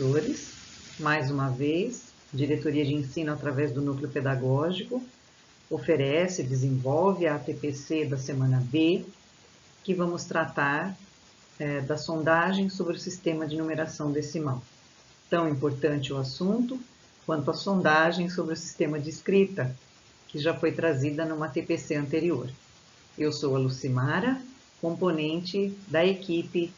professores. Mais uma vez, Diretoria de Ensino, através do Núcleo Pedagógico, oferece, desenvolve a ATPC da semana B, que vamos tratar da sondagem sobre o sistema de numeração decimal. Tão importante o assunto quanto a sondagem sobre o sistema de escrita, que já foi trazida numa ATPC anterior. Eu sou a Lucimara, componente da equipe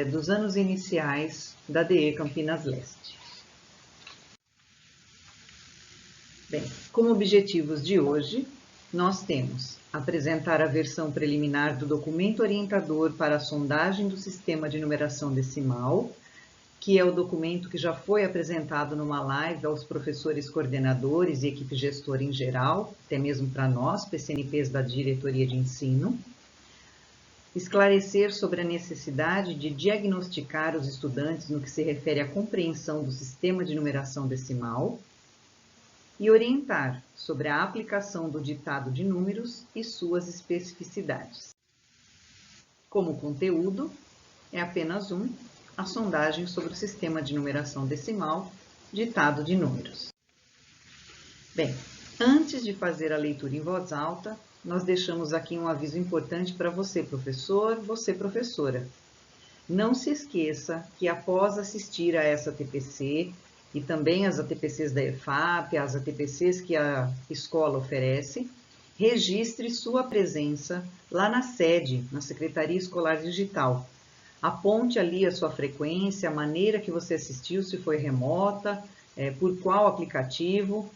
dos anos iniciais da DE Campinas Leste. Bem, como objetivos de hoje, nós temos apresentar a versão preliminar do documento orientador para a sondagem do sistema de numeração decimal, que é o documento que já foi apresentado numa live aos professores coordenadores e equipe gestora em geral, até mesmo para nós, PCNPs da Diretoria de Ensino. Esclarecer sobre a necessidade de diagnosticar os estudantes no que se refere à compreensão do sistema de numeração decimal e orientar sobre a aplicação do ditado de números e suas especificidades. Como conteúdo, é apenas a sondagem sobre o sistema de numeração decimal, ditado de números. Bem, antes de fazer a leitura em voz alta, nós deixamos aqui um aviso importante para você, professor, você, professora. Não se esqueça que após assistir a essa ATPC, e também as ATPCs da EFAP, as ATPCs que a escola oferece, registre sua presença lá na sede, na Secretaria Escolar Digital. Aponte ali a sua frequência, a maneira que você assistiu, se foi remota, por qual aplicativo,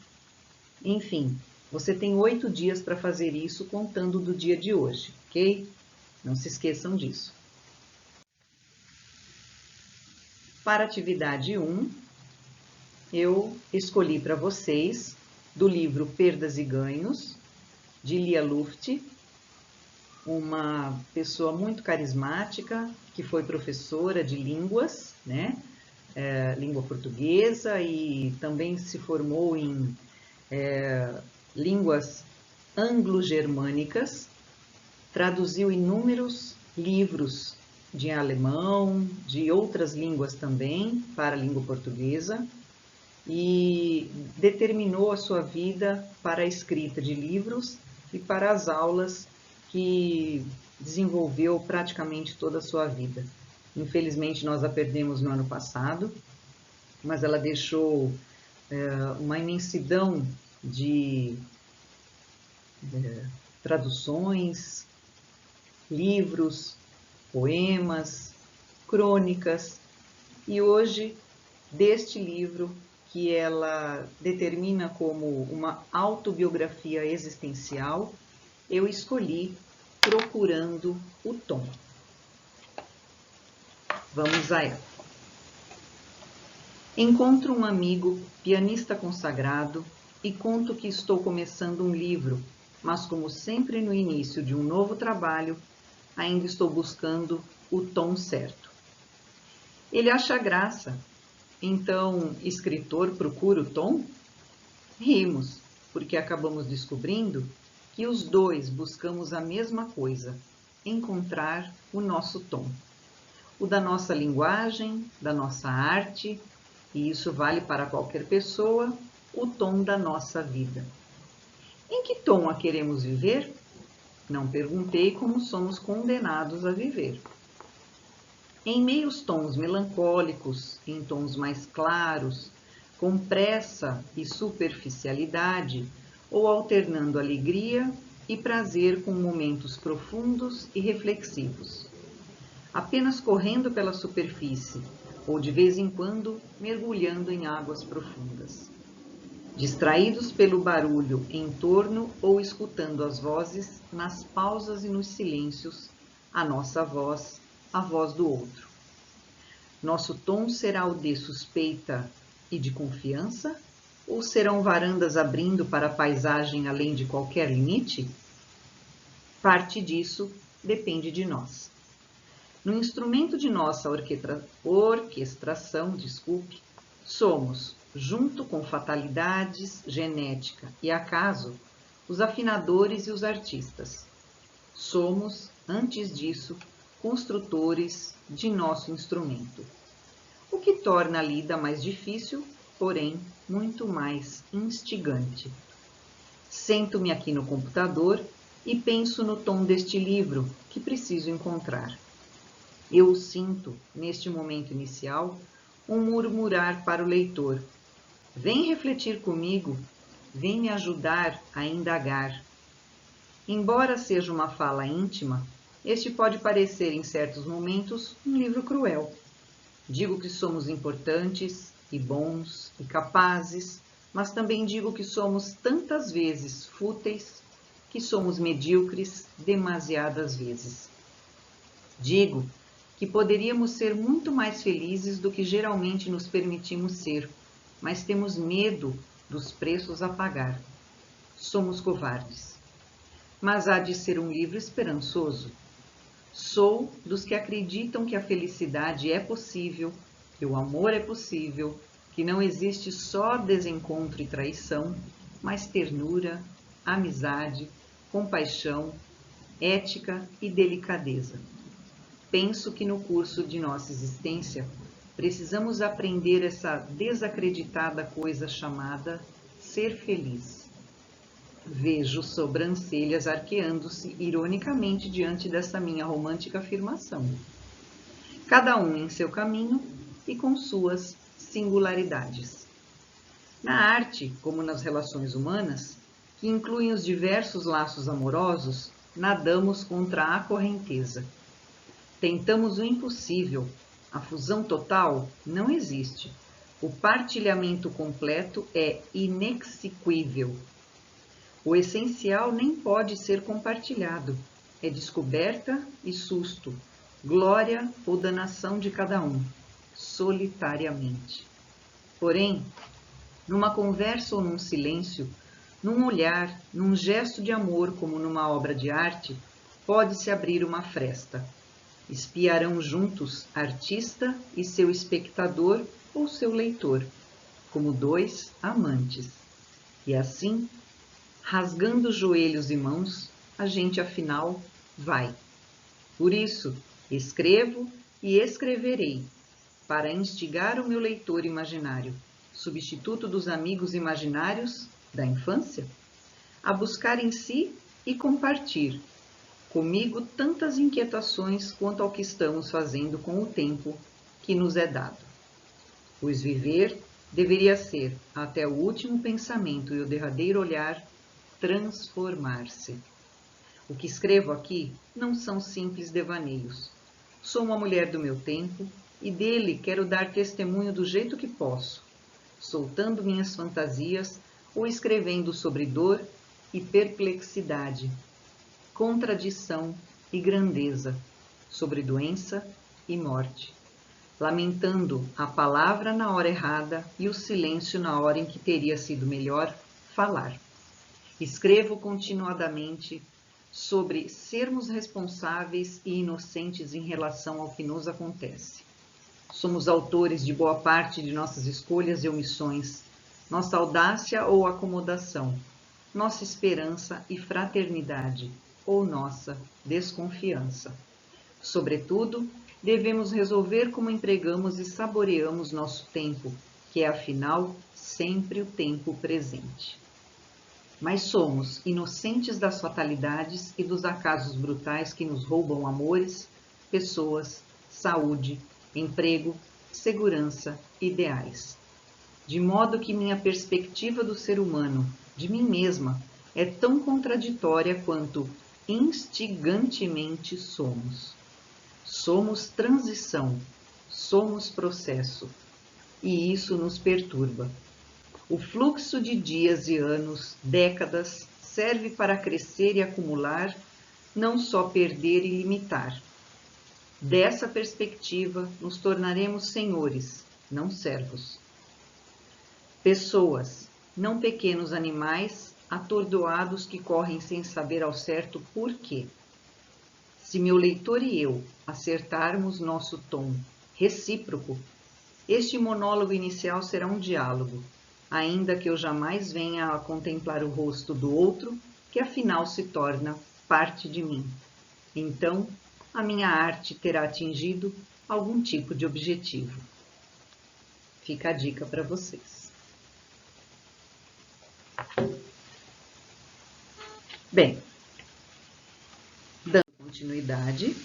enfim. Você tem 8 dias para fazer isso, contando do dia de hoje, ok? Não se esqueçam disso. Para a atividade 1, eu escolhi para vocês, do livro Perdas e Ganhos, de Lia Luft, uma pessoa muito carismática, que foi professora de línguas, né? Língua portuguesa, e também se formou em línguas anglo-germânicas, traduziu inúmeros livros de alemão, de outras línguas também, para a língua portuguesa, e determinou a sua vida para a escrita de livros e para as aulas que desenvolveu praticamente toda a sua vida. Infelizmente, nós a perdemos no ano passado, mas ela deixou uma imensidão de traduções, livros, poemas, crônicas, e hoje, deste livro, que ela determina como uma autobiografia existencial, eu escolhi Procurando o Tom. Vamos a ela. Encontro um amigo, pianista consagrado, e conto que estou começando um livro, mas como sempre no início de um novo trabalho, ainda estou buscando o tom certo. Ele acha graça. Então, escritor procura o tom? Rimos, porque acabamos descobrindo que os dois buscamos a mesma coisa, encontrar o nosso tom. O da nossa linguagem, da nossa arte, e isso vale para qualquer pessoa, o tom da nossa vida. Em que tom a queremos viver? Não perguntei como somos condenados a viver. Em meios tons melancólicos, em tons mais claros, com pressa e superficialidade, ou alternando alegria e prazer com momentos profundos e reflexivos. Apenas correndo pela superfície, ou de vez em quando mergulhando em águas profundas. Distraídos pelo barulho em torno ou escutando as vozes nas pausas e nos silêncios, a nossa voz, a voz do outro. Nosso tom será o de suspeita e de confiança? Ou serão varandas abrindo para a paisagem além de qualquer limite? Parte disso depende de nós. No instrumento de nossa orquestração, somos, junto com fatalidades, genética e acaso, os afinadores e os artistas. Somos, antes disso, construtores de nosso instrumento. o que torna a lida mais difícil, porém muito mais instigante. Sento-me aqui no computador e penso no tom deste livro que preciso encontrar. Eu sinto, neste momento inicial, um murmurar para o leitor. Vem refletir comigo, vem me ajudar a indagar. Embora seja uma fala íntima, este pode parecer em certos momentos um livro cruel. Digo que somos importantes e bons e capazes, mas também digo que somos tantas vezes fúteis, que somos medíocres demasiadas vezes. Digo que poderíamos ser muito mais felizes do que geralmente nos permitimos ser, mas temos medo dos preços a pagar. Somos covardes. Mas há de ser um livro esperançoso. Sou dos que acreditam que a felicidade é possível, que o amor é possível, que não existe só desencontro e traição, mas ternura, amizade, compaixão, ética e delicadeza. Penso que no curso de nossa existência precisamos aprender essa desacreditada coisa chamada ser feliz. Vejo sobrancelhas arqueando-se ironicamente diante dessa minha romântica afirmação. Cada um em seu caminho e com suas singularidades. Na arte, como nas relações humanas, que incluem os diversos laços amorosos, nadamos contra a correnteza. Tentamos o impossível. A fusão total não existe. O partilhamento completo é inexequível. O essencial nem pode ser compartilhado. É descoberta e susto, glória ou danação de cada um, solitariamente. Porém, numa conversa ou num silêncio, num olhar, num gesto de amor como numa obra de arte, pode-se abrir uma fresta. Espiarão juntos artista e seu espectador ou seu leitor, como dois amantes. E assim, rasgando joelhos e mãos, a gente afinal vai. Por isso, escrevo e escreverei, para instigar o meu leitor imaginário, substituto dos amigos imaginários da infância, a buscar em si e compartilhar comigo tantas inquietações quanto ao que estamos fazendo com o tempo que nos é dado. Pois viver deveria ser, até o último pensamento e o derradeiro olhar, transformar-se. O que escrevo aqui não são simples devaneios. Sou uma mulher do meu tempo e dele quero dar testemunho do jeito que posso, soltando minhas fantasias ou escrevendo sobre dor e perplexidade, contradição e grandeza, sobre doença e morte, lamentando a palavra na hora errada e o silêncio na hora em que teria sido melhor falar. Escrevo continuadamente sobre sermos responsáveis e inocentes em relação ao que nos acontece. Somos autores de boa parte de nossas escolhas e omissões, nossa audácia ou acomodação, nossa esperança e fraternidade, ou nossa desconfiança. Sobretudo, devemos resolver como empregamos e saboreamos nosso tempo, que é, afinal, sempre o tempo presente. Mas somos inocentes das fatalidades e dos acasos brutais que nos roubam amores, pessoas, saúde, emprego, segurança, ideais. De modo que minha perspectiva do ser humano, de mim mesma, é tão contraditória quanto instigantemente somos. Somos transição, somos processo, e isso nos perturba. O fluxo de dias e anos, décadas, serve para crescer e acumular, não só perder e limitar. Dessa perspectiva, nos tornaremos senhores, não servos. Pessoas, não pequenos animais, atordoados que correm sem saber ao certo por quê. Se meu leitor e eu acertarmos nosso tom recíproco, este monólogo inicial será um diálogo, ainda que eu jamais venha a contemplar o rosto do outro, que afinal se torna parte de mim. Então, a minha arte terá atingido algum tipo de objetivo. Fica a dica para vocês. Bem, dando continuidade,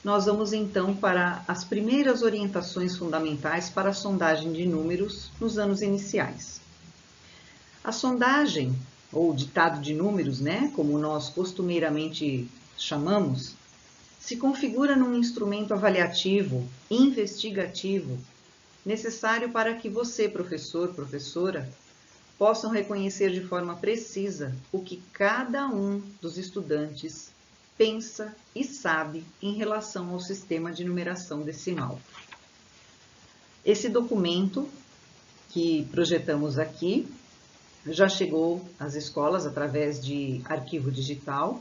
nós vamos então para as primeiras orientações fundamentais para a sondagem de números nos anos iniciais. A sondagem, ou ditado de números, né, como nós costumeiramente chamamos, se configura num instrumento avaliativo, investigativo, necessário para que você, professor, professora, possam reconhecer de forma precisa o que cada um dos estudantes pensa e sabe em relação ao sistema de numeração decimal. Esse documento que projetamos aqui já chegou às escolas através de arquivo digital,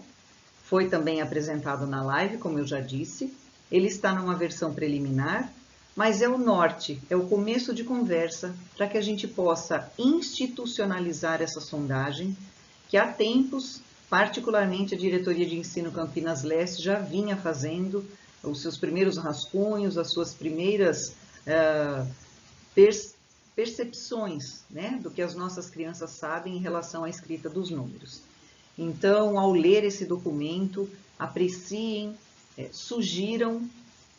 foi também apresentado na live, como eu já disse. Ele está numa versão preliminar, mas é o norte, é o começo de conversa para que a gente possa institucionalizar essa sondagem, que há tempos, particularmente a Diretoria de Ensino Campinas Leste já vinha fazendo os seus primeiros rascunhos, as suas primeiras percepções, né, do que as nossas crianças sabem em relação à escrita dos números. Então, ao ler esse documento, apreciem, sugiram,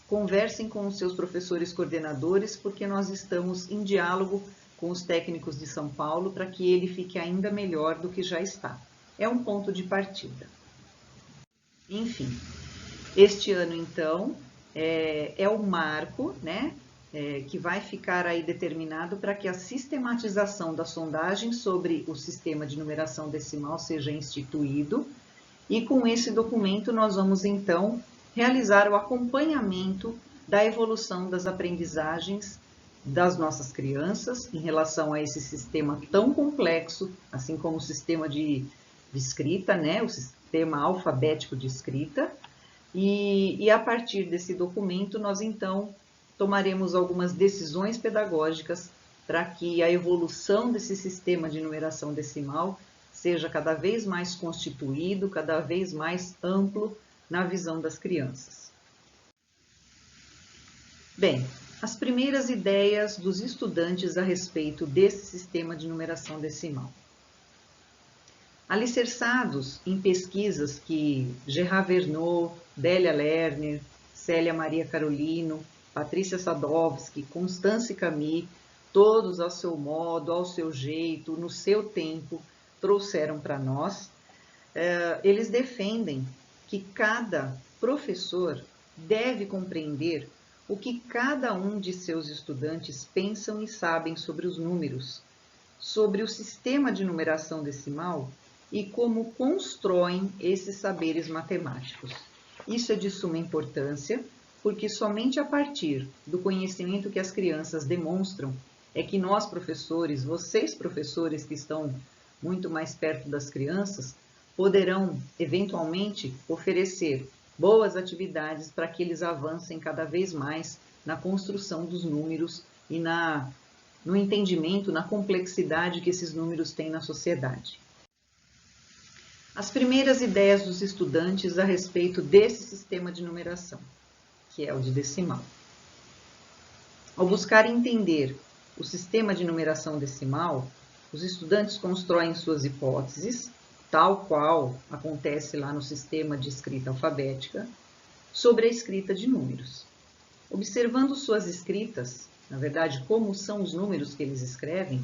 conversem com os seus professores coordenadores, porque nós estamos em diálogo com os técnicos de São Paulo para que ele fique ainda melhor do que já está. É um ponto de partida. Enfim, este ano, então, é o marco, né, que vai ficar aí determinado para que a sistematização da sondagem sobre o sistema de numeração decimal seja instituído, e com esse documento nós vamos então realizar o acompanhamento da evolução das aprendizagens das nossas crianças em relação a esse sistema tão complexo, assim como o sistema de escrita, né, o sistema alfabético de escrita, e a partir desse documento nós então tomaremos algumas decisões pedagógicas para que a evolução desse sistema de numeração decimal seja cada vez mais constituído, cada vez mais amplo na visão das crianças. Bem, as primeiras ideias dos estudantes a respeito desse sistema de numeração decimal. Alicerçados em pesquisas que Gerard Verneau, Délia Lerner, Célia Maria Carolino, Patrícia Sadowski, Constance Camus, todos ao seu modo, ao seu jeito, no seu tempo, trouxeram para nós, eles defendem que cada professor deve compreender o que cada um de seus estudantes pensam e sabem sobre os números, sobre o sistema de numeração decimal e como constroem esses saberes matemáticos. Isso é de suma importância, porque somente a partir do conhecimento que as crianças demonstram é que nós, professores, vocês, professores que estão muito mais perto das crianças, poderão, eventualmente, oferecer boas atividades para que eles avancem cada vez mais na construção dos números e no entendimento, na complexidade que esses números têm na sociedade. As primeiras ideias dos estudantes a respeito desse sistema de numeração, que é o de decimal. Ao buscar entender o sistema de numeração decimal, os estudantes constroem suas hipóteses, tal qual acontece lá no sistema de escrita alfabética, sobre a escrita de números. Observando suas escritas, na verdade, como são os números que eles escrevem,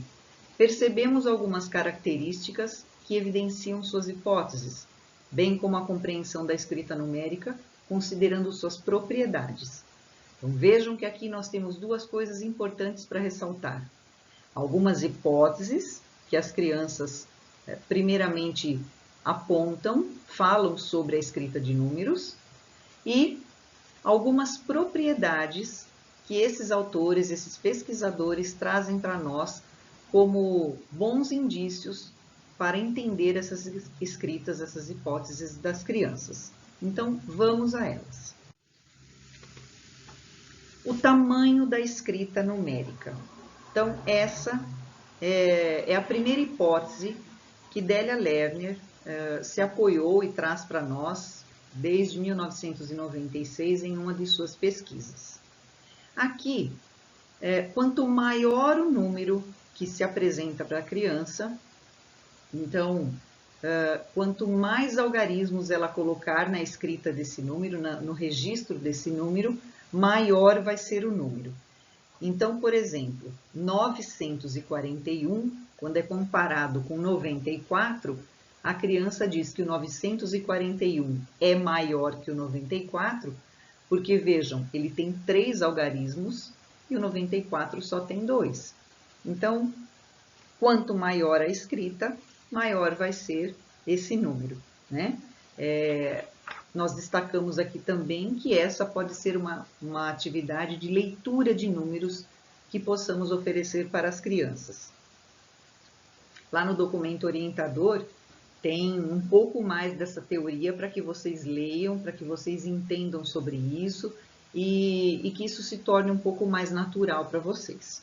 percebemos algumas características que evidenciam suas hipóteses, bem como a compreensão da escrita numérica, considerando suas propriedades. Então, vejam que aqui nós temos duas coisas importantes para ressaltar. Algumas hipóteses que as crianças, primeiramente, apontam, falam sobre a escrita de números, e algumas propriedades que esses autores, esses pesquisadores trazem para nós como bons indícios para entender essas escritas, essas hipóteses das crianças. Então, vamos a elas. O tamanho da escrita numérica. Então, essa é a primeira hipótese que Délia Lerner se apoiou e traz para nós desde 1996 em uma de suas pesquisas. Aqui, quanto maior o número que se apresenta para a criança, então, quanto mais algarismos ela colocar na escrita desse número, no registro desse número, maior vai ser o número. Então, por exemplo, 941, quando é comparado com 94, a criança diz que o 941 é maior que o 94, porque, vejam, ele tem 3 algarismos e o 94 só tem 2. Então, quanto maior a escrita, maior vai ser esse número, né? Nós destacamos aqui também que essa pode ser uma atividade de leitura de números que possamos oferecer para as crianças. Lá no documento orientador tem um pouco mais dessa teoria para que vocês leiam, para que vocês entendam sobre isso e que isso se torne um pouco mais natural para vocês.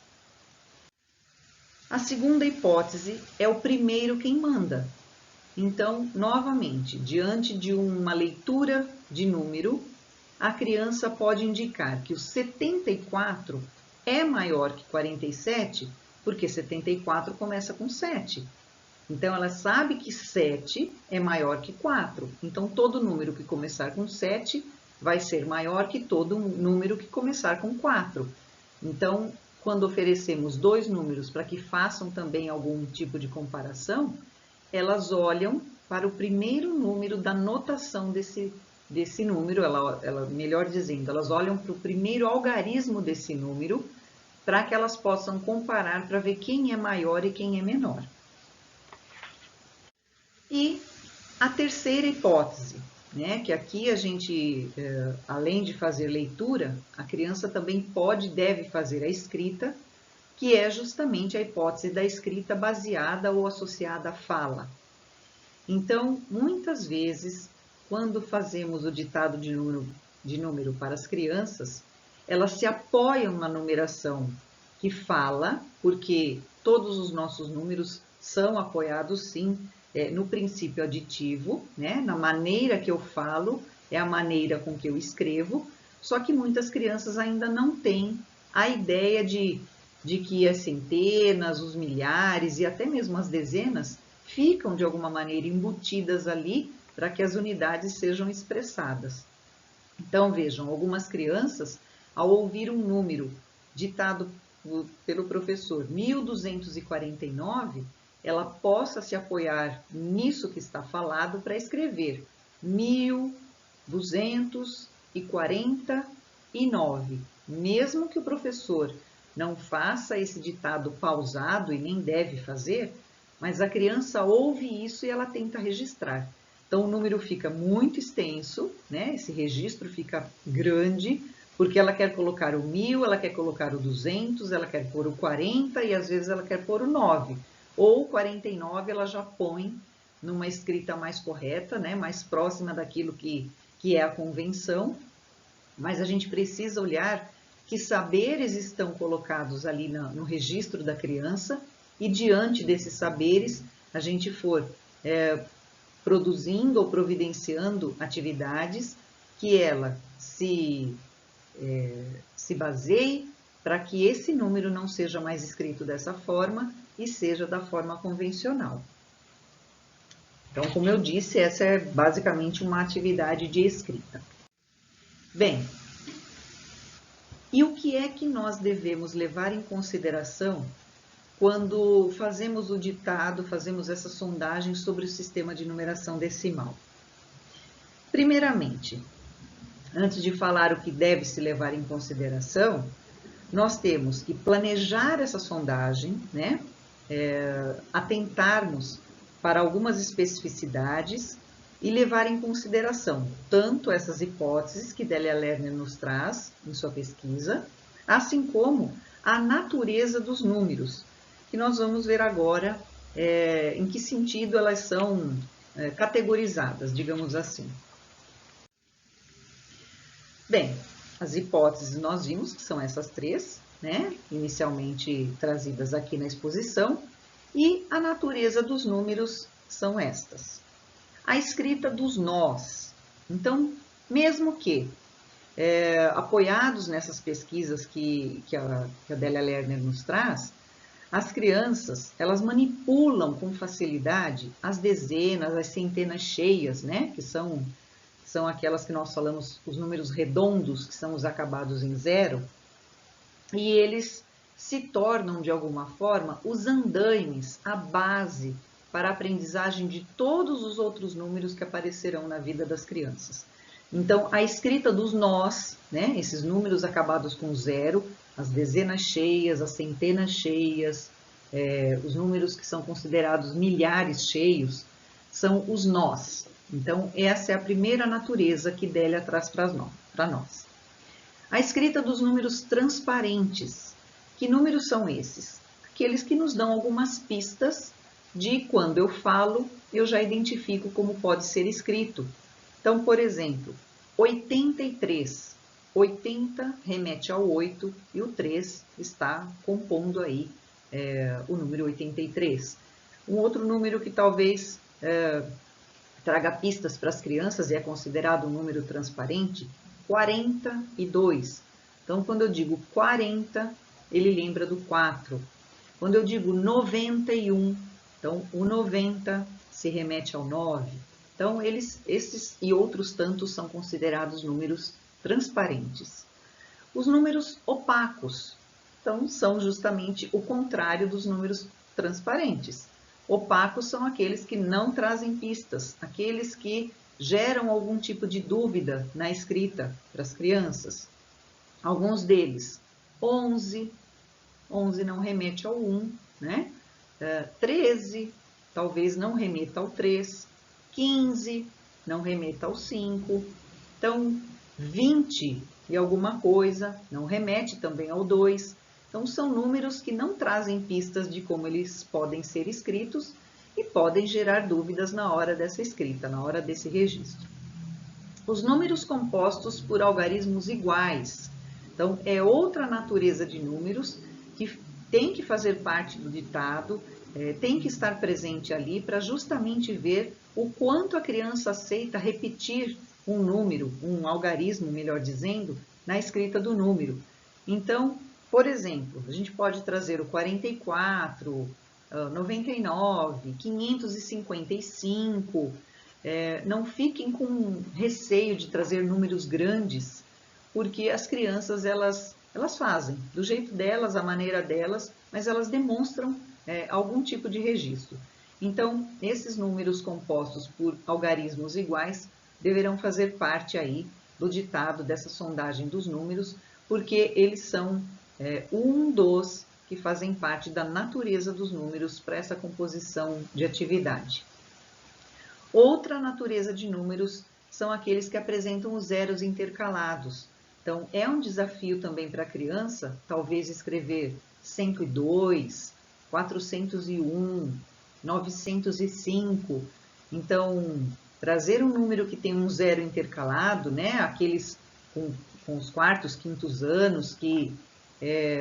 A segunda hipótese é o primeiro quem manda. Então, novamente, diante de uma leitura de número, a criança pode indicar que o 74 é maior que 47, porque 74 começa com 7. Então, ela sabe que 7 é maior que 4. Então, todo número que começar com 7 vai ser maior que todo número que começar com 4. Então, quando oferecemos 2 números para que façam também algum tipo de comparação, elas olham para o primeiro número da notação desse número, melhor dizendo, elas olham para o primeiro algarismo desse número, para que elas possam comparar para ver quem é maior e quem é menor. E a terceira hipótese, né, que aqui a gente, além de fazer leitura, a criança também pode e deve fazer a escrita, que é justamente a hipótese da escrita baseada ou associada à fala. Então, muitas vezes, quando fazemos o ditado de número para as crianças, elas se apoiam na numeração que fala, porque todos os nossos números são apoiados, sim, no princípio aditivo, né? Na maneira que eu falo, é a maneira com que eu escrevo, só que muitas crianças ainda não têm a ideia de que as centenas, os milhares e até mesmo as dezenas ficam de alguma maneira embutidas ali para que as unidades sejam expressadas. Então, vejam, algumas crianças, ao ouvir um número ditado pelo professor 1249, ela possa se apoiar nisso que está falado para escrever 1249, mesmo que o professor não faça esse ditado pausado e nem deve fazer, mas a criança ouve isso e ela tenta registrar. Então, o número fica muito extenso, né? Esse registro fica grande, porque ela quer colocar o 1000, ela quer colocar o 200, ela quer pôr o 40 e às vezes ela quer pôr o 9. Ou 49 ela já põe numa escrita mais correta, né? Mais próxima daquilo que é a convenção, mas a gente precisa olhar que saberes estão colocados ali no registro da criança e diante desses saberes a gente for produzindo ou providenciando atividades que ela se baseie para que esse número não seja mais escrito dessa forma e seja da forma convencional. Então, como eu disse, essa é basicamente uma atividade de escrita. Bem, e o que é que nós devemos levar em consideração quando fazemos o ditado, fazemos essa sondagem sobre o sistema de numeração decimal? Primeiramente, antes de falar o que deve se levar em consideração, nós temos que planejar essa sondagem, né? Atentarmos para algumas especificidades e levar em consideração tanto essas hipóteses que Délia Lerner nos traz em sua pesquisa, assim como a natureza dos números, que nós vamos ver agora em que sentido elas são categorizadas, digamos assim. Bem, as hipóteses nós vimos que são essas três, né? Inicialmente trazidas aqui na exposição, e a natureza dos números são estas. A escrita dos nós. Então, mesmo que apoiados nessas pesquisas que a Délia Lerner nos traz, as crianças, elas manipulam com facilidade as dezenas, as centenas cheias, né? Que são aquelas que nós falamos, os números redondos, que são os acabados em zero, e eles se tornam, de alguma forma, os andaimes, a base para a aprendizagem de todos os outros números que aparecerão na vida das crianças. Então, a escrita dos nós, né, esses números acabados com zero, as dezenas cheias, as centenas cheias, os números que são considerados milhares cheios, são os nós. Então, essa é a primeira natureza que Délia traz para nós. A escrita dos números transparentes. Que números são esses? Aqueles que nos dão algumas pistas de quando eu falo, eu já identifico como pode ser escrito. Então, por exemplo, 83. 80 remete ao 8 e o 3 está compondo aí o número 83. Um outro número que talvez traga pistas para as crianças e é considerado um número transparente, 42. Então, quando eu digo 40, ele lembra do 4. Quando eu digo 91, então o 90 se remete ao 9. Então, esses e outros tantos são considerados números transparentes. Os números opacos, então, são justamente o contrário dos números transparentes. Opacos são aqueles que não trazem pistas, aqueles que geram algum tipo de dúvida na escrita para as crianças. Alguns deles, 11 não remete ao 1, né? 13 talvez não remeta ao 3, 15 não remeta ao 5, então 20 e alguma coisa não remete também ao 2. Então, são números que não trazem pistas de como eles podem ser escritos e podem gerar dúvidas na hora dessa escrita, na hora desse registro. Os números compostos por algarismos iguais. Então, é outra natureza de números que tem que fazer parte do ditado, tem que estar presente ali para justamente ver o quanto a criança aceita repetir um número, um algarismo, melhor dizendo, na escrita do número. Então, por exemplo, a gente pode trazer o 44, 99, 555. Não fiquem com receio de trazer números grandes, porque as crianças, elas fazem do jeito delas, a maneira delas, mas elas demonstram algum tipo de registro. Então, esses números compostos por algarismos iguais deverão fazer parte aí do ditado dessa sondagem dos números, porque eles são um dos que fazem parte da natureza dos números para essa composição de atividade. Outra natureza de números são aqueles que apresentam os zeros intercalados. Então, é um desafio também para a criança, talvez escrever 102, 401, 905. Então, trazer um número que tem um zero intercalado, né? Aqueles com os quartos, quintos anos, que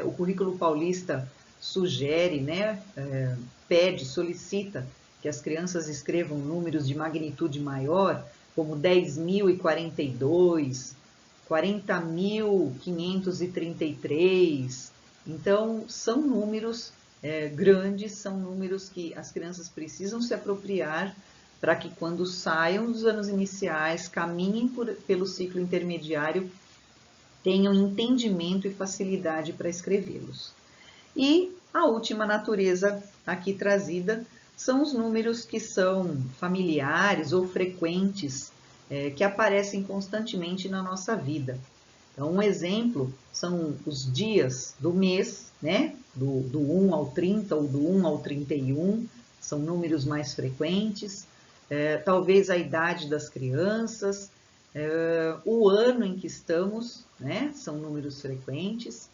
o currículo paulista sugere, né? Pede, solicita que as crianças escrevam números de magnitude maior, como 10.042, 40.533. Então, são números grandes, são números que as crianças precisam se apropriar para que quando saiam dos anos iniciais, caminhem pelo ciclo intermediário, tenham entendimento e facilidade para escrevê-los. E a última natureza aqui trazida são os números que são familiares ou frequentes, que aparecem constantemente na nossa vida. Então, um exemplo são os dias do mês, né? Do 1 ao 30 ou do 1 ao 31, são números mais frequentes. Talvez a idade das crianças, o ano em que estamos, né? São números frequentes.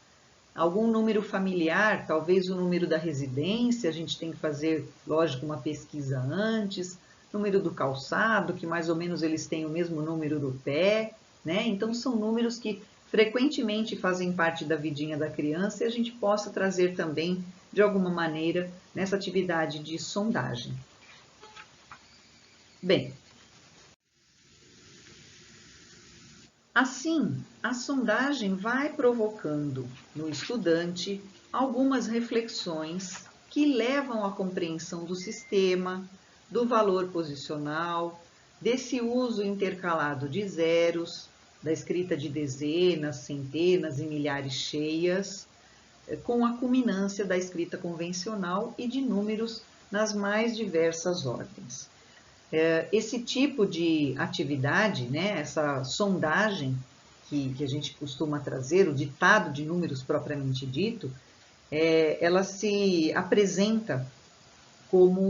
Algum número familiar, talvez o número da residência, a gente tem que fazer, lógico, uma pesquisa antes. Número do calçado, que mais ou menos eles têm o mesmo número do pé, né? Então, são números que frequentemente fazem parte da vidinha da criança e a gente possa trazer também, de alguma maneira, nessa atividade de sondagem. Bem, Assim, a sondagem vai provocando no estudante algumas reflexões que levam à compreensão do sistema, do valor posicional, desse uso intercalado de zeros, da escrita de dezenas, centenas e milhares cheias, com a culminância da escrita convencional e de números nas mais diversas ordens. Esse tipo de atividade, né, essa sondagem que a gente costuma trazer, o ditado de números propriamente dito, ela se apresenta como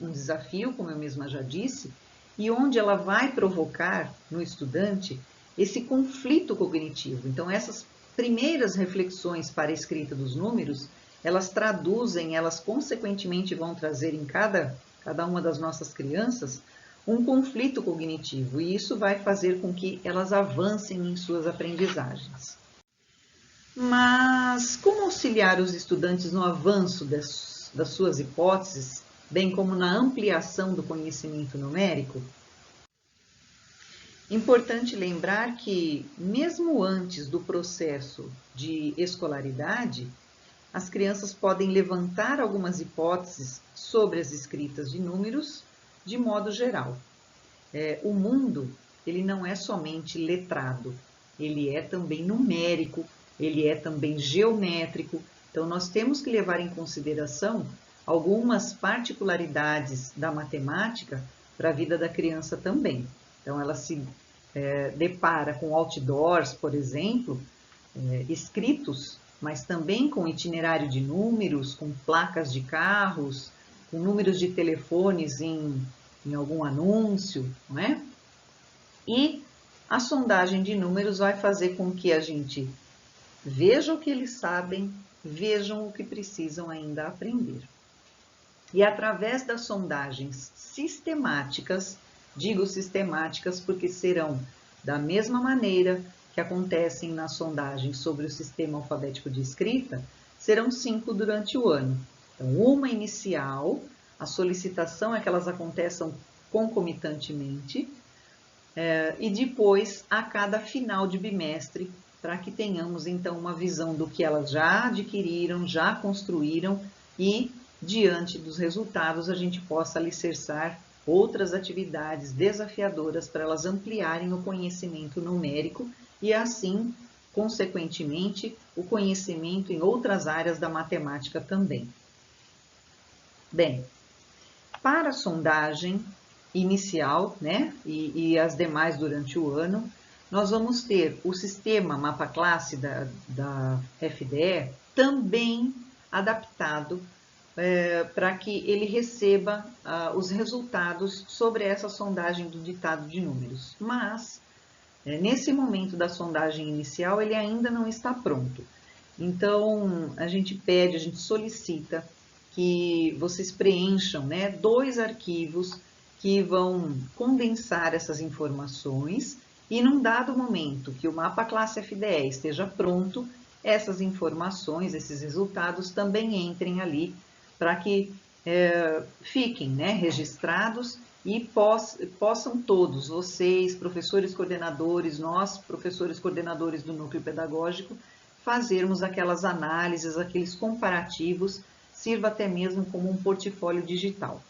um desafio, como eu mesma já disse, e onde ela vai provocar no estudante esse conflito cognitivo. Então, essas primeiras reflexões para a escrita dos números, elas traduzem, elas consequentemente vão trazer em cada uma das nossas crianças um conflito cognitivo, e isso vai fazer com que elas avancem em suas aprendizagens. Mas como auxiliar os estudantes no avanço das suas hipóteses, bem como na ampliação do conhecimento numérico? Importante lembrar que, mesmo antes do processo de escolaridade, as crianças podem levantar algumas hipóteses sobre as escritas de números de modo geral. O mundo, ele não é somente letrado, ele é também numérico, ele é também geométrico. Então, nós temos que levar em consideração algumas particularidades da matemática para a vida da criança também. Então, ela se depara com outdoors, por exemplo, escritos, mas também com itinerário de números, com placas de carros, com números de telefones em algum anúncio, não é? E a sondagem de números vai fazer com que a gente veja o que eles sabem, vejam o que precisam ainda aprender. E através das sondagens sistemáticas, digo sistemáticas porque serão da mesma maneira que acontecem nas sondagens sobre o sistema alfabético de escrita, serão 5 durante o ano. Então, uma inicial, a solicitação é que elas aconteçam concomitantemente, e depois a cada final de bimestre, para que tenhamos então uma visão do que elas já adquiriram, já construíram e, diante dos resultados, a gente possa alicerçar outras atividades desafiadoras para elas ampliarem o conhecimento numérico e, assim, consequentemente, o conhecimento em outras áreas da matemática também. Bem, para a sondagem inicial, né, e as demais durante o ano, nós vamos ter o sistema mapa-classe da FDE também adaptado para que ele receba os resultados sobre essa sondagem do ditado de números. Mas, nesse momento da sondagem inicial, ele ainda não está pronto. Então, a gente pede, a gente solicita que vocês preencham, né, 2 arquivos que vão condensar essas informações e, num dado momento que o mapa classe FDE esteja pronto, essas informações, esses resultados também entrem ali para que fiquem, né, registrados e possam todos, vocês, professores coordenadores, nós, professores coordenadores do núcleo pedagógico, fazermos aquelas análises, aqueles comparativos, sirva até mesmo como um portfólio digital.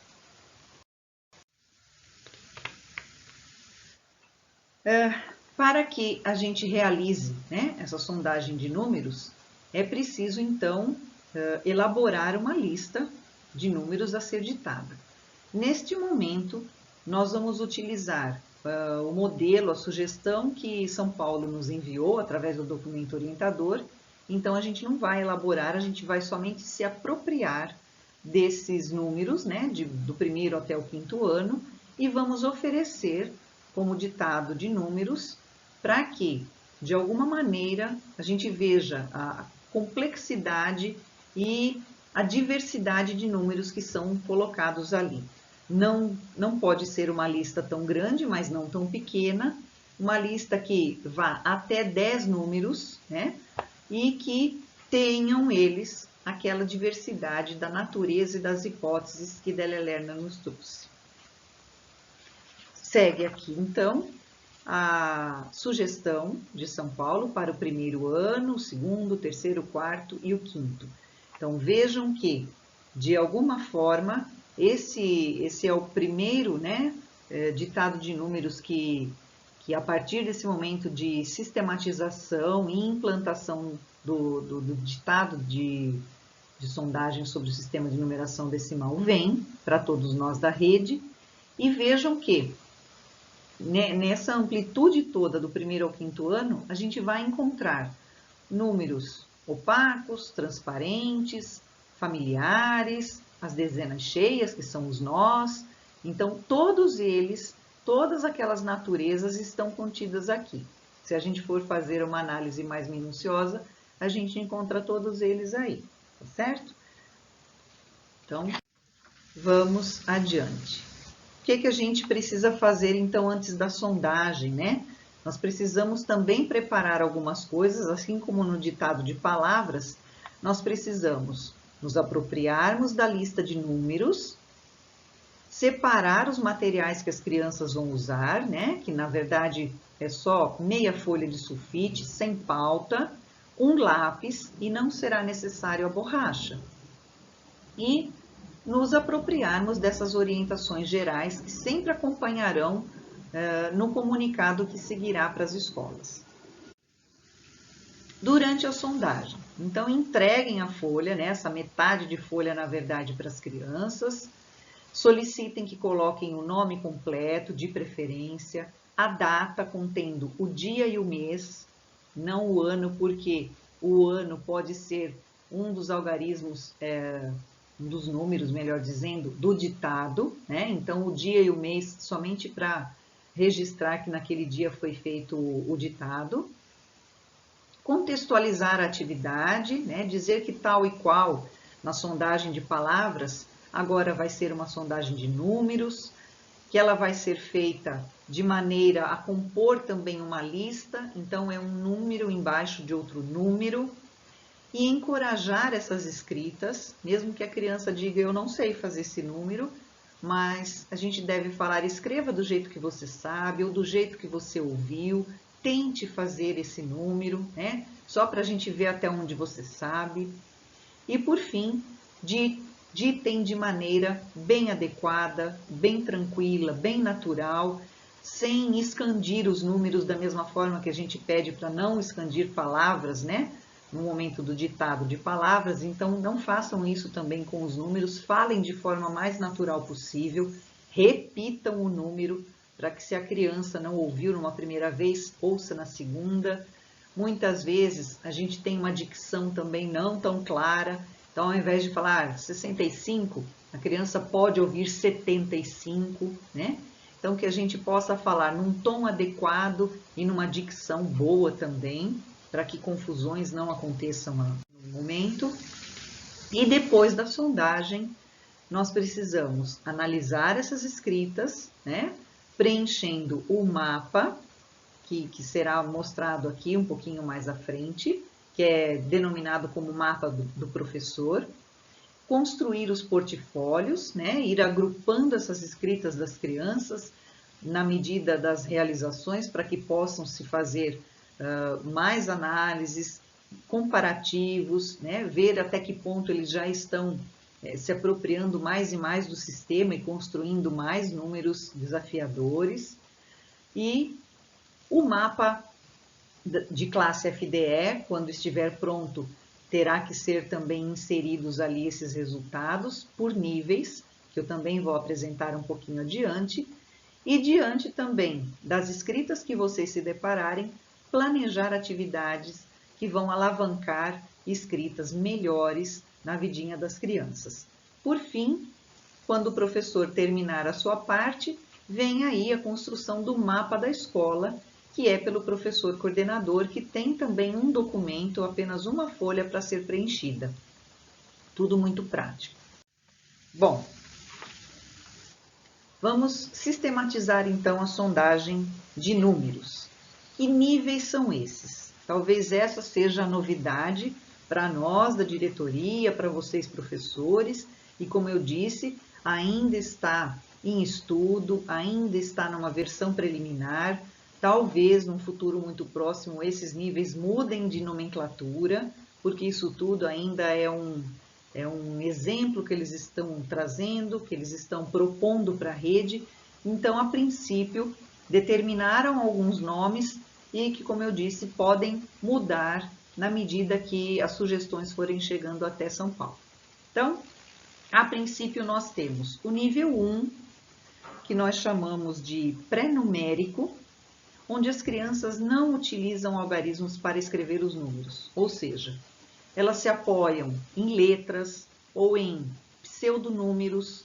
Para que a gente realize, né, essa sondagem de números, é preciso então elaborar uma lista de números a ser ditada. Neste momento, nós vamos utilizar o modelo, a sugestão que São Paulo nos enviou através do documento orientador. Então, a gente não vai elaborar, a gente vai somente se apropriar desses números, né, do primeiro até o 5º ano, e vamos oferecer como ditado de números para que, de alguma maneira, a gente veja a complexidade e a diversidade de números que são colocados ali. Não pode ser uma lista tão grande, mas não tão pequena, uma lista que vá até 10 números, né? E que tenham eles aquela diversidade da natureza e das hipóteses que Delia Lerner nos trouxe. Segue aqui, então, a sugestão de São Paulo para o primeiro ano, o segundo, o terceiro, o quarto e o quinto. Então, vejam que, de alguma forma, esse é o primeiro, né, ditado de números que a partir desse momento de sistematização e implantação do ditado de sondagem sobre o sistema de numeração decimal vem para todos nós da rede. E vejam que, nessa amplitude toda do primeiro ao quinto ano, a gente vai encontrar números opacos, transparentes, familiares, as dezenas cheias, que são os nós. Então, todos eles, todas aquelas naturezas estão contidas aqui. Se a gente for fazer uma análise mais minuciosa, a gente encontra todos eles aí, tá certo? Então, vamos adiante. O que a gente precisa fazer, então, antes da sondagem, né? Nós precisamos também preparar algumas coisas, assim como no ditado de palavras, nós precisamos nos apropriarmos da lista de números, separar os materiais que as crianças vão usar, né? Que na verdade é só meia folha de sulfite, sem pauta, um lápis e não será necessário a borracha. E nos apropriarmos dessas orientações gerais que sempre acompanharão no comunicado que seguirá para as escolas. Durante a sondagem, então entreguem a folha, né, essa metade de folha na verdade para as crianças, solicitem que coloquem o nome completo, de preferência, a data contendo o dia e o mês, não o ano, porque o ano pode ser um dos algarismos, um dos números, melhor dizendo, do ditado, né? Então, o dia e o mês somente para registrar que naquele dia foi feito o ditado. Contextualizar a atividade, né? Dizer que tal e qual na sondagem de palavras, agora vai ser uma sondagem de números, que ela vai ser feita de maneira a compor também uma lista, então é um número embaixo de outro número, e encorajar essas escritas, mesmo que a criança diga, eu não sei fazer esse número, mas a gente deve falar, escreva do jeito que você sabe, ou do jeito que você ouviu, tente fazer esse número, né? Só para a gente ver até onde você sabe. E por fim, ditem de maneira bem adequada, bem tranquila, bem natural, sem escandir os números da mesma forma que a gente pede para não escandir palavras, né? No momento do ditado de palavras, então não façam isso também com os números, falem de forma mais natural possível, repitam o número para que se a criança não ouviu numa primeira vez, ouça na segunda. Muitas vezes a gente tem uma dicção também não tão clara, então ao invés de falar 65, a criança pode ouvir 75, né? Então que a gente possa falar num tom adequado e numa dicção boa também, para que confusões não aconteçam no momento. E depois da sondagem, nós precisamos analisar essas escritas, né? Preenchendo o mapa, que será mostrado aqui um pouquinho mais à frente, que é denominado como mapa do professor. Construir os portfólios, né? Ir agrupando essas escritas das crianças na medida das realizações para que possam se fazer mais análises, comparativos, né? Ver até que ponto eles já estão se apropriando mais e mais do sistema e construindo mais números desafiadores. E o mapa de classe FDE, quando estiver pronto, terá que ser também inseridos ali esses resultados por níveis, que eu também vou apresentar um pouquinho adiante. E diante também das escritas que vocês se depararem, planejar atividades que vão alavancar escritas melhores na vidinha das crianças. Por fim, quando o professor terminar a sua parte, vem aí a construção do mapa da escola, que é pelo professor coordenador, que tem também um documento, apenas uma folha para ser preenchida. Tudo muito prático. Bom, vamos sistematizar então a sondagem de números. Que níveis são esses? Talvez essa seja a novidade para nós da diretoria, para vocês professores, e como eu disse, ainda está em estudo, ainda está numa versão preliminar, Talvez, num futuro muito próximo, esses níveis mudem de nomenclatura, porque isso tudo ainda é um exemplo que eles estão trazendo, que eles estão propondo para a rede. Então, a princípio, determinaram alguns nomes e que, como eu disse, podem mudar na medida que as sugestões forem chegando até São Paulo. Então, a princípio, nós temos o nível 1, que nós chamamos de pré-numérico, onde as crianças não utilizam algarismos para escrever os números, ou seja, elas se apoiam em letras ou em pseudonúmeros,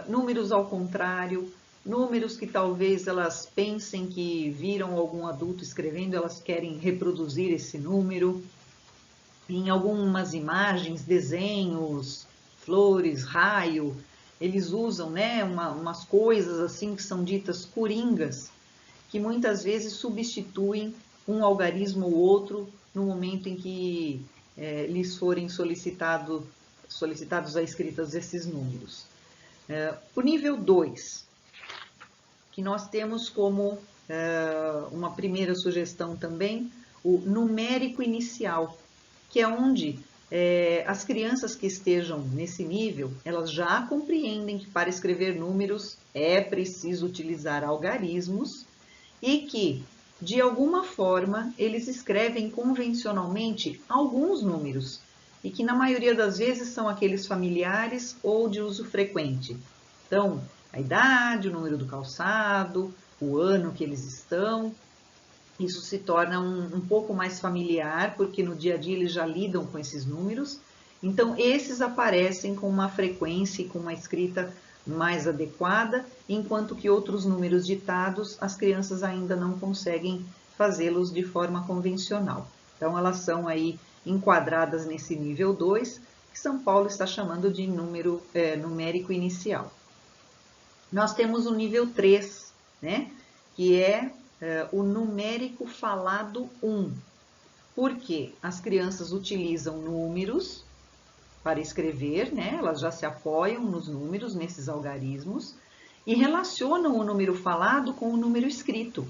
números ao contrário, números que talvez elas pensem que viram algum adulto escrevendo, elas querem reproduzir esse número. Em algumas imagens, desenhos, flores, raio, eles usam, né, umas coisas assim que são ditas coringas, que muitas vezes substituem um algarismo ou outro no momento em que lhes forem solicitados a escrita desses números. O nível 2, que nós temos como uma primeira sugestão também, o numérico inicial, que é onde as crianças que estejam nesse nível, elas já compreendem que para escrever números é preciso utilizar algarismos e que, de alguma forma, eles escrevem convencionalmente alguns números e que na maioria das vezes são aqueles familiares ou de uso frequente. Então, a idade, o número do calçado, o ano que eles estão, isso se torna um pouco mais familiar, porque no dia a dia eles já lidam com esses números. Então, esses aparecem com uma frequência e com uma escrita mais adequada, enquanto que outros números ditados, as crianças ainda não conseguem fazê-los de forma convencional. Então, elas são aí enquadradas nesse nível 2, que São Paulo está chamando de numérico inicial. Nós temos o nível 3, né, que é o numérico falado 1, porque as crianças utilizam números para escrever, né? Elas já se apoiam nos números, nesses algarismos, e relacionam o número falado com o número escrito.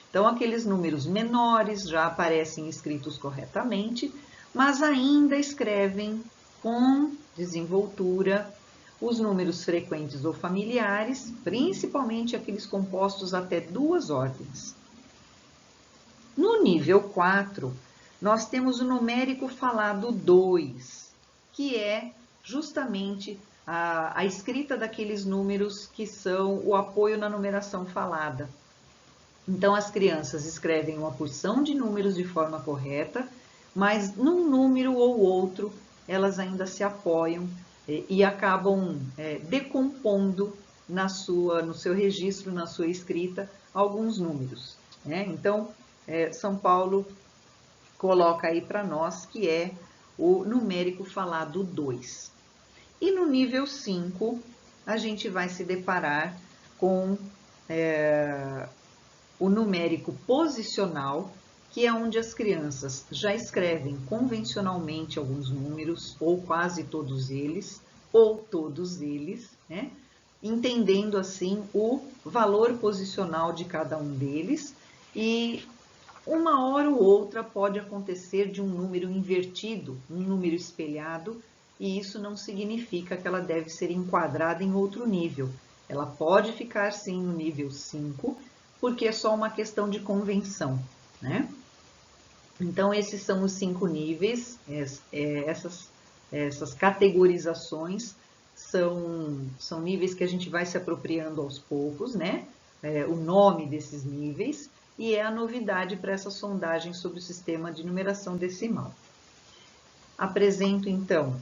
Então, aqueles números menores já aparecem escritos corretamente, mas ainda escrevem com desenvoltura os números frequentes ou familiares, principalmente aqueles compostos até 2 ordens. No nível 4, nós temos o numérico falado 2, que é justamente a escrita daqueles números que são o apoio na numeração falada. Então, as crianças escrevem uma porção de números de forma correta, mas num número ou outro, elas ainda se apoiam e acabam decompondo no seu registro, na sua escrita, alguns números, né? Então, São Paulo coloca aí para nós que é o numérico falado 2. E no nível 5, a gente vai se deparar com o numérico posicional, que é onde as crianças já escrevem convencionalmente alguns números, ou quase todos eles, né? Entendendo assim o valor posicional de cada um deles, e uma hora ou outra pode acontecer de um número invertido, um número espelhado, e isso não significa que ela deve ser enquadrada em outro nível. Ela pode ficar sim no nível 5, porque é só uma questão de convenção, né? Então, esses são os 5 níveis, essas categorizações são níveis que a gente vai se apropriando aos poucos, né? O nome desses níveis, e é a novidade para essa sondagem sobre o sistema de numeração decimal. Apresento, então,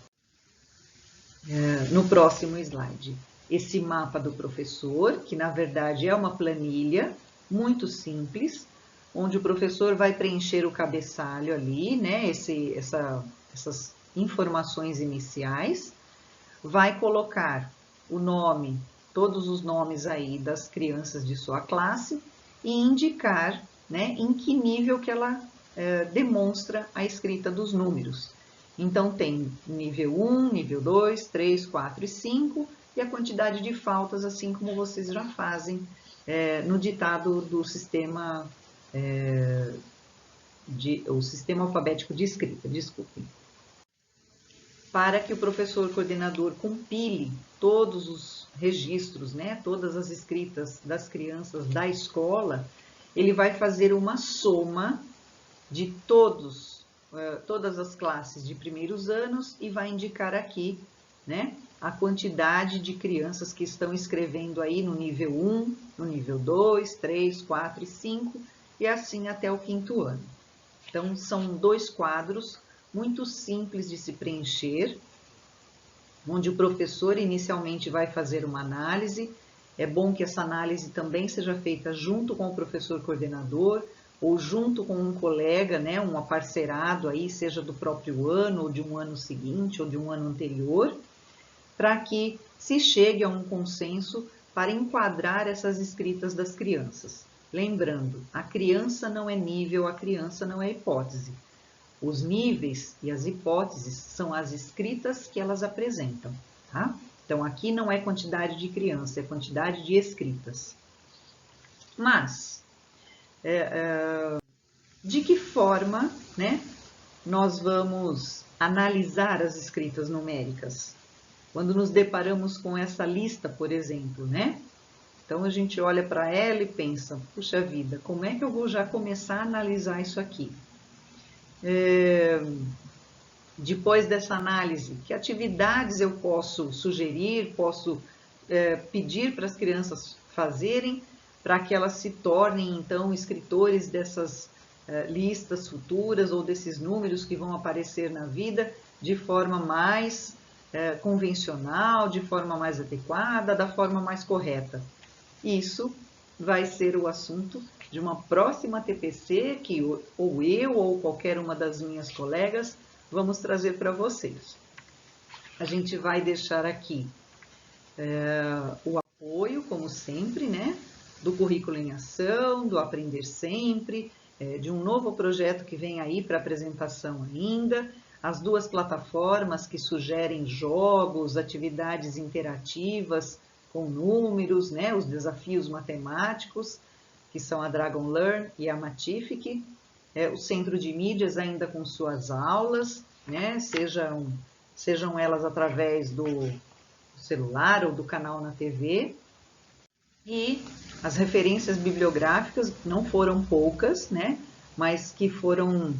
no próximo slide, esse mapa do professor, que na verdade é uma planilha muito simples, onde o professor vai preencher o cabeçalho ali, né, essas informações iniciais, vai colocar o nome, todos os nomes aí das crianças de sua classe e indicar, né, em que nível que ela demonstra a escrita dos números. Então, tem nível 1, nível 2, 3, 4 e 5, e a quantidade de faltas, assim como vocês já fazem no ditado do sistema, o sistema alfabético de escrita, desculpem. Para que o professor coordenador compile todos os registros, né, todas as escritas das crianças da escola, ele vai fazer uma soma de todas as classes de primeiros anos e vai indicar aqui, né, a quantidade de crianças que estão escrevendo aí no nível 1, no nível 2, 3, 4 e 5 e assim até o 5º ano. Então, são 2 quadros muito simples de se preencher, onde o professor inicialmente vai fazer uma análise. É bom que essa análise também seja feita junto com o professor coordenador ou junto com um colega, né, um aparcerado aí, seja do próprio ano ou de um ano seguinte ou de um ano anterior, para que se chegue a um consenso para enquadrar essas escritas das crianças. Lembrando, a criança não é nível, a criança não é hipótese. Os níveis e as hipóteses são as escritas que elas apresentam, tá? Então, aqui não é quantidade de criança, é quantidade de escritas. Mas, de que forma, né, nós vamos analisar as escritas numéricas? Quando nos deparamos com essa lista, por exemplo, né? Então, a gente olha para ela e pensa, puxa vida, como é que eu vou já começar a analisar isso aqui? Depois dessa análise, que atividades eu posso sugerir, posso pedir para as crianças fazerem, para que elas se tornem, então, escritores dessas listas futuras ou desses números que vão aparecer na vida de forma mais convencional, de forma mais adequada, da forma mais correta. Isso vai ser o assunto de uma próxima TPC que ou eu ou qualquer uma das minhas colegas vamos trazer para vocês. A gente vai deixar aqui o apoio, como sempre, né, do Currículo em Ação, do Aprender Sempre, de um novo projeto que vem aí para apresentação ainda, as 2 plataformas que sugerem jogos, atividades interativas com números, né, os desafios matemáticos, que são a Dragon Learn e a Matific, o Centro de Mídias ainda com suas aulas, né, sejam elas através do celular ou do canal na TV, e as referências bibliográficas não foram poucas, né, mas que foram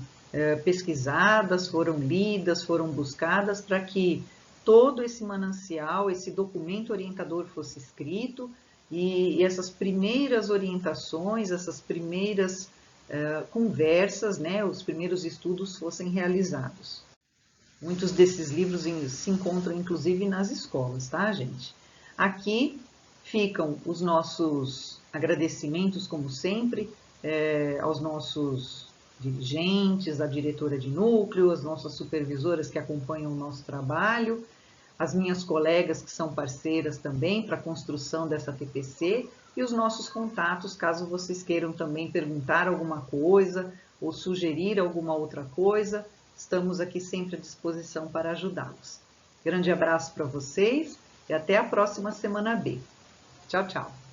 pesquisadas, foram lidas, foram buscadas para que todo esse manancial, esse documento orientador fosse escrito e essas primeiras orientações, essas primeiras conversas, né, os primeiros estudos fossem realizados. Muitos desses livros se encontram, inclusive, nas escolas, tá, gente? Aqui ficam os nossos agradecimentos, como sempre, aos nossos dirigentes, à diretora de núcleo, as nossas supervisoras que acompanham o nosso trabalho, as minhas colegas que são parceiras também para a construção dessa TPC e os nossos contatos, caso vocês queiram também perguntar alguma coisa ou sugerir alguma outra coisa, estamos aqui sempre à disposição para ajudá-los. Grande abraço para vocês e até a próxima Semana B. Tchau, tchau!